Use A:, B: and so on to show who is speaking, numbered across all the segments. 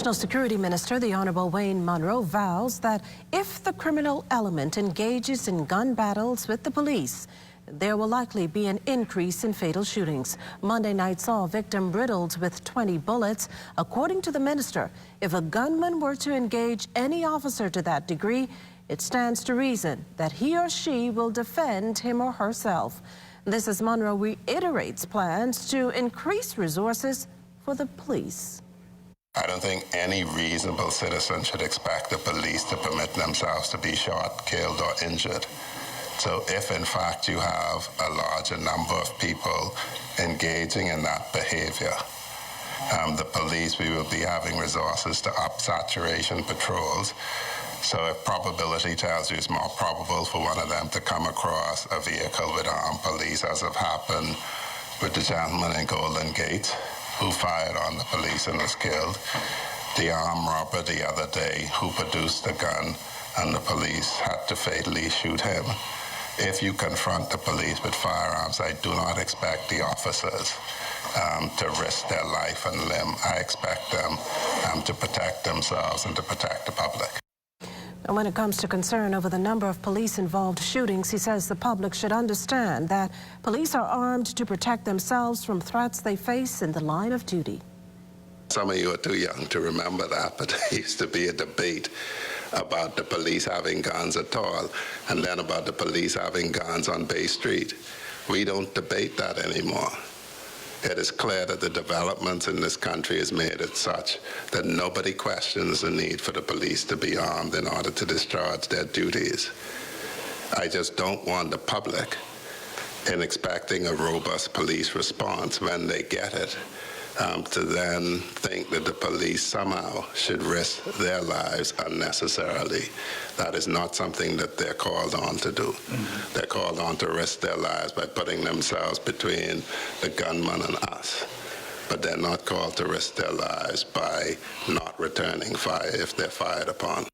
A: National Security Minister, the Honorable Wayne Munroe, vows that if the criminal element engages in gun battles with the police, there will likely be an increase in fatal shootings. Monday night saw a victim riddled with 20 bullets. According to the minister, if a gunman were to engage any officer to that degree, it stands to reason that he or she will defend him or herself. This as Munroe reiterates plans to increase resources for the police.
B: I don't think any reasonable citizen should expect the police to permit themselves to be shot, killed, or injured. So if in fact you have a larger number of people engaging in that behavior, the police, we will be having resources to up saturation patrols. So if probability tells you it's more probable for one of them to come across a vehicle with armed police, as have happened with the gentleman in Golden Gate who fired on the police and was killed, the armed robber the other day who produced the gun and the police had to fatally shoot him. If you confront the police with firearms, I do not expect the officers to risk their life and limb. I expect them to protect themselves and to protect the public.
A: And when it comes to concern over the number of police-involved shootings, he says the public should understand that police are armed to protect themselves from threats they face in the line of duty.
B: Some of you are too young to remember that, but there used to be a debate about the police having guns at all, and then about the police having guns on Bay Street. We don't debate that anymore. It is clear that the developments in this country has made it such that nobody questions the need for the police to be armed in order to discharge their duties. I just don't want the public, in expecting a robust police response when they get it, to then think that the police somehow should risk their lives unnecessarily. That is not something that they're called on to do. They're called on to risk their lives by putting themselves between the gunman and us. But they're not called to risk their lives by not returning fire if they're fired upon.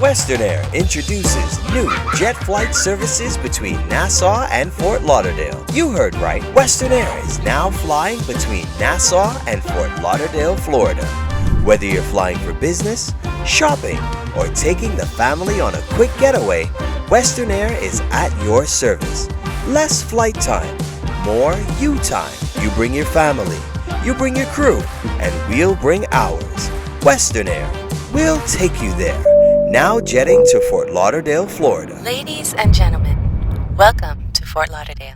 C: Western Air introduces new jet flight services between Nassau and Fort Lauderdale. You heard right. Western Air is now flying between Nassau and Fort Lauderdale, Florida. Whether you're flying for business, shopping, or taking the family on a quick getaway, Western Air is at your service. Less flight time, more you time. You bring your family, you bring your crew, and we'll bring ours. Western Air, we'll take you there. Now jetting to Fort Lauderdale, Florida.
D: Ladies and gentlemen, welcome to Fort Lauderdale.